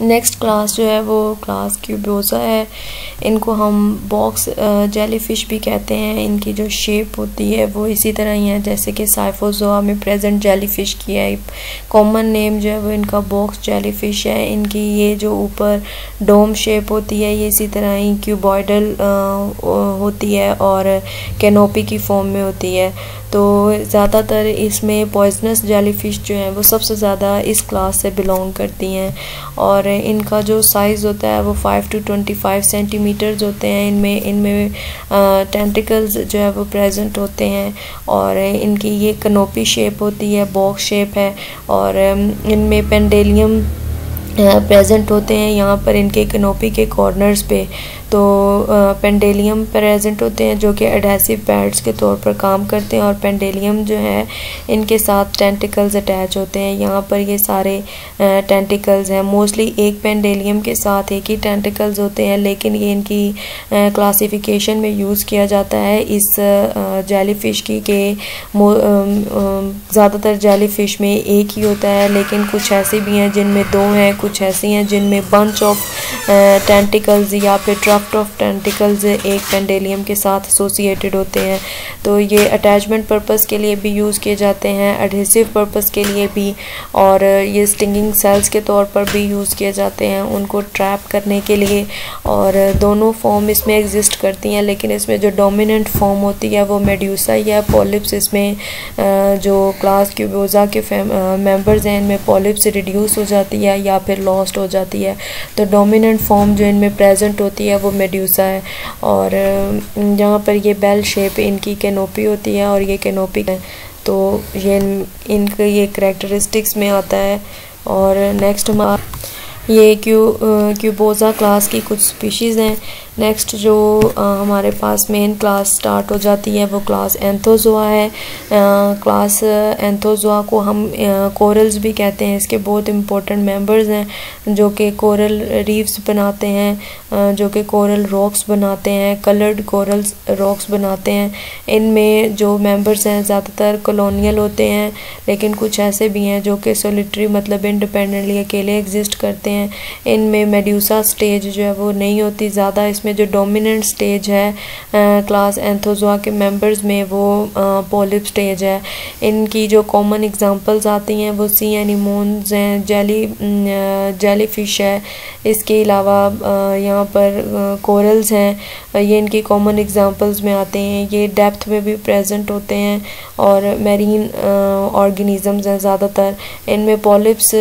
Next class जो है वो क्लास क्यूबोसा है। इनको हम बॉक्स जेलीफिश भी कहते हैं। इनकी जो शेप होती है वो इसी तरह ही है जैसे कि साइफोजोआ में प्रेजेंट जेलीफिश की है। कॉमन नेम जो है वो इनका बॉक्स जेलीफिश है। इनकी ये जो ऊपर डोम शेप होती है ये इसी तरह ही क्यूबॉइडल होती है और कैनोपी की फॉर्म में होती है। तो ज़्यादातर इसमें पॉइजनस जेलीफिश जो है वो सबसे ज़्यादा इस क्लास से बिलोंग करती हैं और इनका जो साइज़ होता है वो 5 to 25 सेंटीमीटर्स होते हैं। इनमें टेंटिकल्स जो है वो प्रेजेंट होते हैं और इनकी ये कैनोपी शेप होती है, बॉक्स शेप है और इनमें पेंडेलियम प्रेजेंट होते हैं यहाँ पर इनके कैनोपी के कॉर्नर्स पे। तो पेंडेलियम प्रेजेंट होते हैं जो कि एडहेसिव पैड्स के तौर पर काम करते हैं और पेंडेलियम जो है इनके साथ टेंटिकल्स अटैच होते हैं। यहाँ पर ये सारे टेंटिकल्स हैं। मोस्टली एक पेंडेलियम के साथ एक ही टेंटिकल्स होते हैं, लेकिन ये इनकी क्लासिफिकेशन में यूज़ किया जाता है इस जेलीफिश की के ज़्यादातर जेलीफिश में एक ही होता है, लेकिन कुछ ऐसी भी हैं जिनमें दो हैं, कुछ ऐसी हैं जिनमें बंच ऑफ टेंटिकल्स या फिर ट्रफ्ट ऑफ टेंटिकल्स एक पेंडेलियम के साथ एसोसिएटेड होते हैं। तो ये अटैचमेंट पर्पस के लिए भी यूज़ किए जाते हैं, एडहेसिव पर्पस के लिए भी, और ये स्टिंगिंग सेल्स के तौर पर भी यूज़ किए जाते हैं उनको ट्रैप करने के लिए। और दोनों फॉर्म इसमें एग्जिस्ट करती हैं, लेकिन इसमें जो डोमिनेंट फॉर्म होती है वो मेड्यूसा या पॉलिप्स। इसमें जो क्लास क्यूबोसा के मेंबर्स हैं इनमें पॉलिप्स रिड्यूस हो जाती है या फिर लॉस्ट हो जाती है। तो डोमिनेंट फॉर्म जो इनमें प्रेजेंट होती है वो मेड्यूसा है। और यहाँ पर ये बेल शेप इनकी कैनोपी होती है और ये कैनोपी है, तो ये इनके ये करैक्टरिस्टिक्स में आता है। और नेक्स्ट ये क्यूबोसा क्लास की कुछ स्पीशीज़ हैं। नेक्स्ट जो हमारे पास मेन क्लास स्टार्ट हो जाती है वो क्लास एंथोजोआ है। क्लास एंथोजोआ को हम कोरल्स भी कहते हैं। इसके बहुत इम्पोर्टेंट मेंबर्स हैं जो कि कोरल रीफ्स बनाते हैं, जो कि कोरल रॉक्स बनाते हैं, कलर्ड कोरल रॉक्स बनाते हैं। इनमें जो मेंबर्स हैं ज़्यादातर कॉलोनियल होते हैं, लेकिन कुछ ऐसे भी हैं जो कि सोलिटरी मतलब इंडिपेंडेंटली अकेले एग्जिस्ट करते हैं। इनमें मेड्यूसा स्टेज जो है वो नहीं होती ज़्यादा। इसमें जो डोमिनेंट स्टेज है क्लास एंथोजोआ के मेंबर्स में वो पॉलिप स्टेज है। इनकी जो कॉमन एग्जांपल्स आती हैं वो सी एनीमोन्स हैं, जेलीफिश है। इसके अलावा यहाँ पर कोरल्स हैं, ये इनकी कॉमन एग्जांपल्स में आते हैं। ये डेप्थ में भी प्रेजेंट होते हैं और मैरीन ऑर्गेनिजम्स हैं ज़्यादातर। इनमें polyps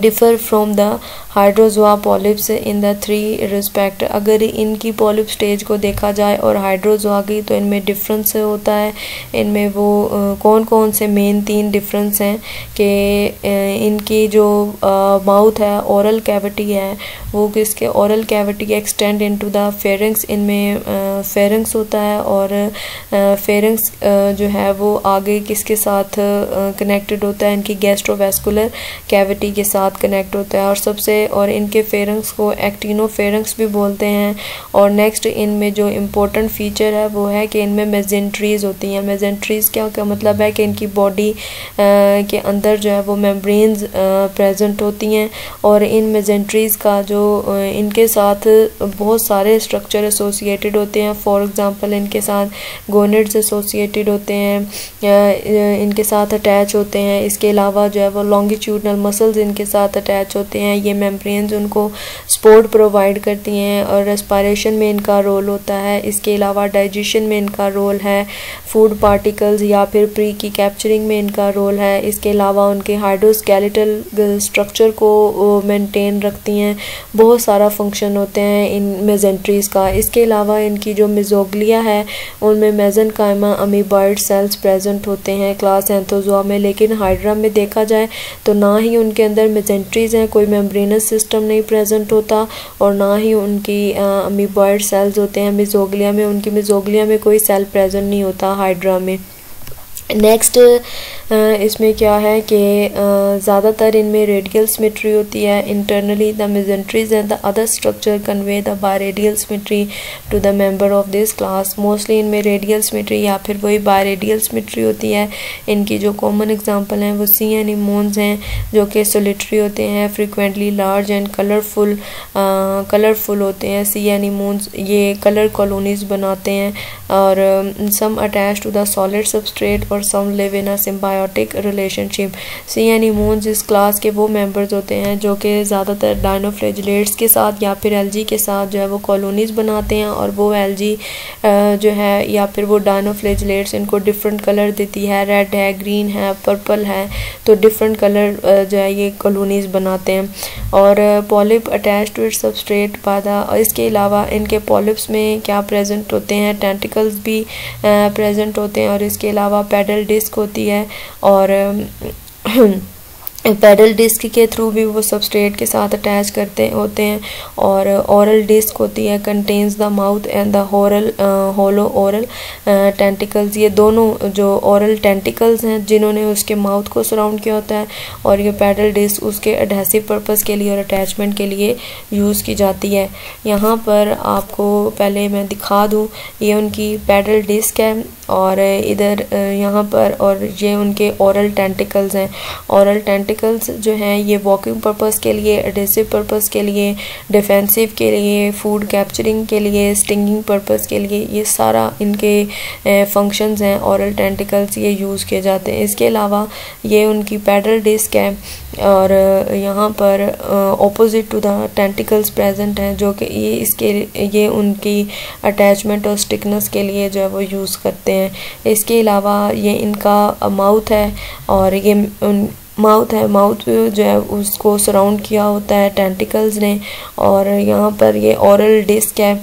differ from the Hydrozoa polyps in the three respect. अगर इनकी पॉलिप स्टेज को देखा जाए और हाइड्रोजोआ की, तो इनमें डिफरेंस होता है। इनमें वो कौन कौन से मेन 3 डिफरेंस हैं कि इनकी जो माउथ है, ओरल कैविटी है, वो किसके oral cavity extend into the pharynx. इनमें फेरिंग्स होता है और फेरिंग्स जो है वो आगे किसके साथ कनेक्टेड होता है, इनकी गैस्ट्रोवेस्कुलर कैविटी के साथ कनेक्ट होता है। और इनके फेरिंग्स को एक्टिनोफेरिंग्स भी बोलते हैं। और नेक्स्ट इनमें जो इम्पोर्टेंट फीचर है वो है कि इनमें मेजेंट्रीज होती हैं। मेजेंट्रीज क्या मतलब है कि इनकी बॉडी के अंदर जो है वो मेम्ब्रेन्स प्रेजेंट होती हैं और इन मेजेंट्रीज का जो इनके साथ बहुत सारे स्ट्रक्चर एसोसिएटेड होते हैं। फॉर एग्जांपल इनके साथ गोनेड्स एसोसिएटेड होते हैं, इनके साथ अटैच होते हैं। इसके अलावा जो है वो लॉन्गिट्यूडनल मसल्स इनके साथ अटैच होते हैं। ये मेम्ब्रेन्स उनको सपोर्ट प्रोवाइड करती हैं और रेस्पिरेशन में इनका रोल होता है। इसके अलावा डाइजेशन में इनका रोल है, फूड पार्टिकल्स या फिर प्री की कैप्चरिंग में इनका रोल है। इसके अलावा उनके हाइड्रोस्केलेटल स्ट्रक्चर को मेंटेन रखती हैं। बहुत सारा फंक्शन होते हैं इन मेजेंट्रीज का। इसके अलावा इनकी जो मेजोग्लिया है उनमें मेसेनकाइमा अमीबॉइड सेल्स प्रेजेंट होते हैं क्लास एंथोजोआ में, लेकिन हाइड्रा में देखा जाए तो ना ही उनके अंदर मेजेंट्रीज हैं, कोई मेम्ब्रेनस सिस्टम नहीं प्रेजेंट होता और ना ही उनकी अमीबॉइड सेल्स होते हैं। मेजोग्लिया में कोई सेल प्रेजेंट नहीं होता हाइड्रा में। नेक्स्ट इसमें क्या है कि ज़्यादातर इनमें रेडियल सिमेट्री होती है। Internally the mesenteries and the other structure convey the biradial symmetry to the member of this class. Mostly इनमें रेडियल सिमेट्री या फिर वही बायरेडियल सिमेट्री होती है। इनकी जो कॉमन एग्जांपल हैं वो सी एनीमोन्स हैं जो कि सोलिटरी होते हैं, फ्रिक्वेंटली लार्ज एंड कलरफुल होते हैं। सी एनीमोन्स ये कलर कॉलोनीज बनाते हैं और some attach to the solid substrate और some live in a symbiotic relationship। Sea anemones इस क्लास के वो मेंबर्स होते हैं जो कि ज़्यादातर डायनोफ्लैजिलेट्स के साथ या फिर एल्जी के साथ जो है वो कॉलोनीज बनाते हैं और वो एल्जी जो है या फिर वो डायनोफ्लैजिलेट्स इनको डिफरेंट कलर देती है, रेड है, ग्रीन है, पर्पल है, तो डिफरेंट कलर जो है ये कॉलोनीज बनाते हैं। और polyp attach to its substrate बादा। इसके अलावा इनके पॉलिप्स में क्या प्रेजेंट होते हैं, टेंटिकल्स भी प्रेजेंट होते हैं और इसके अलावा पैडल डिस्क होती है और पैडल डिस्क के थ्रू भी वो सबस्ट्रेट के साथ अटैच करते होते हैं। और ओरल डिस्क होती है, contains the mouth and the hollow oral tentacles. ये दोनों जो ओरल टेंटिकल्स हैं जिन्होंने उसके माउथ को सराउंड किया होता है और ये पैडल डिस्क उसके एडहेसिव पर्पस के लिए और अटैचमेंट के लिए यूज़ की जाती है। यहाँ पर आपको पहले मैं दिखा दूँ, ये उनकी पैडल डिस्क है और इधर यहाँ पर और ये उनके ओरल टेंटिकल्स हैं। ओरल टेंटिकल्स जो हैं ये वॉकिंग पर्पस के लिए, एडेसिव पर्पस के लिए, डिफेंसिव के लिए, फूड कैप्चरिंग के लिए, स्टिंगिंग पर्पस के लिए, ये सारा इनके फंक्शंस हैं। ओरल टेंटिकल्स ये यूज़ किए जाते हैं। इसके अलावा ये उनकी पैडल डिस्क है और यहाँ पर opposite to the tentacles present हैं जो कि ये उनकी अटैचमेंट और स्टिकनेस के लिए जो है वो यूज़ करते हैं। इसके अलावा ये इनका माउथ है और ये माउथ जो है उसको सराउंड किया होता है टेंटिकल्स ने और यहाँ पर ये ओरल डिस्क है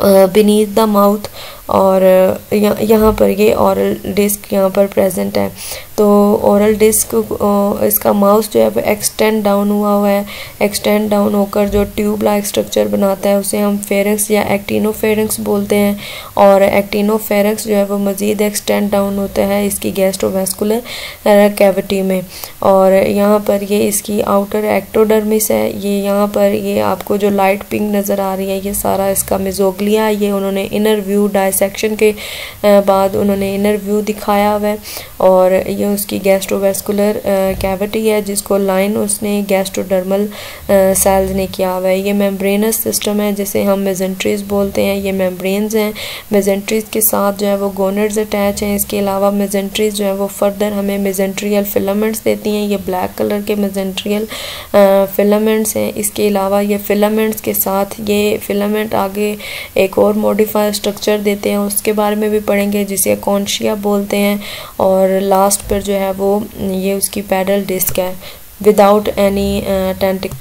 बीनीथ द माउथ और यहाँ पर ये ओरल डिस्क यहाँ पर प्रेजेंट है। तो ओरल डिस्क इसका माउथ जो है वो एक्सटेंड डाउन हुआ है, एक्सटेंड डाउन होकर जो ट्यूब लाइक स्ट्रक्चर बनाता है उसे हम फेरेंक्स या एक्टिनोफेरेंक्स बोलते हैं और एक्टिनोफेरेंक्स जो है वो मज़ीद एक्सटेंड डाउन होता है इसकी गैस्ट्रोवेस्कुलर कैविटी में। और यहाँ पर ये इसकी आउटर एक्टोडर्मिस है, ये यहाँ पर ये आपको जो लाइट पिंक नज़र आ रही है ये सारा इसका मेजोग्लिया, ये उन्होंने इनर व्यू सेक्शन के बाद उन्होंने इनर व्यू दिखाया हुआ है और ये उसकी गैस्ट्रोवेस्कुलर कैविटी है जिसको लाइन उसने गैस्ट्रोडर्मल सेल्स ने किया हुआ है। ये मेम्ब्रेनस सिस्टम है जिसे हम मेजेंट्रीज बोलते हैं। ये मेम्ब्रेन्स हैं, मेजेंट्रीज के साथ जो है वो गोनेड्स अटैच हैं। इसके अलावा मेजेंट्रीज जो है वो फर्दर हमें मेजेंट्रियल फिलामेंट्स देती हैं। ये ब्लैक कलर के मेजेंट्रियल फिलामेंट्स हैं। इसके अलावा ये फिलामेंट्स के साथ ये फिलामेंट आगे एक और मॉडिफाइड स्ट्रक्चर देते हैं, उसके बारे में भी पढ़ेंगे जिसे कॉन्शिया बोलते हैं। और लास्ट पर जो है वो ये उसकी पैडल डिस्क है विदाउट एनी टेंटिकल।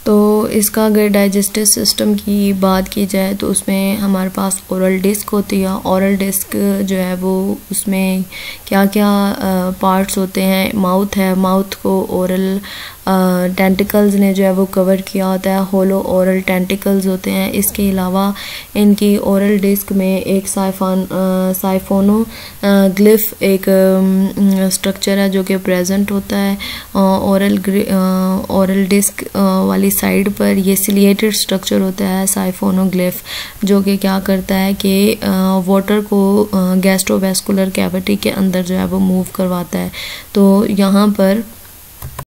तो इसका अगर डाइजेस्टिव सिस्टम की बात की जाए तो उसमें हमारे पास ओरल डिस्क होती है। ओरल डिस्क जो है वो उसमें क्या क्या पार्ट्स होते हैं, माउथ है, माउथ को ओरल टेंटिकल्स ने जो है वो कवर किया होता है, होलो ओरल टेंटिकल्स होते हैं। इसके अलावा इनकी ओरल डिस्क में एक साइफोनो ग्लिफ एक स्ट्रक्चर है जो कि प्रेजेंट होता है। ओरल डिस्क वाली साइड पर ये सिलिएटेड स्ट्रक्चर होता है साइफोनोग्लिफ जो कि क्या करता है कि वाटर को गैस्ट्रोवेस्कुलर कैविटी के अंदर जो है वो मूव करवाता है। तो यहाँ पर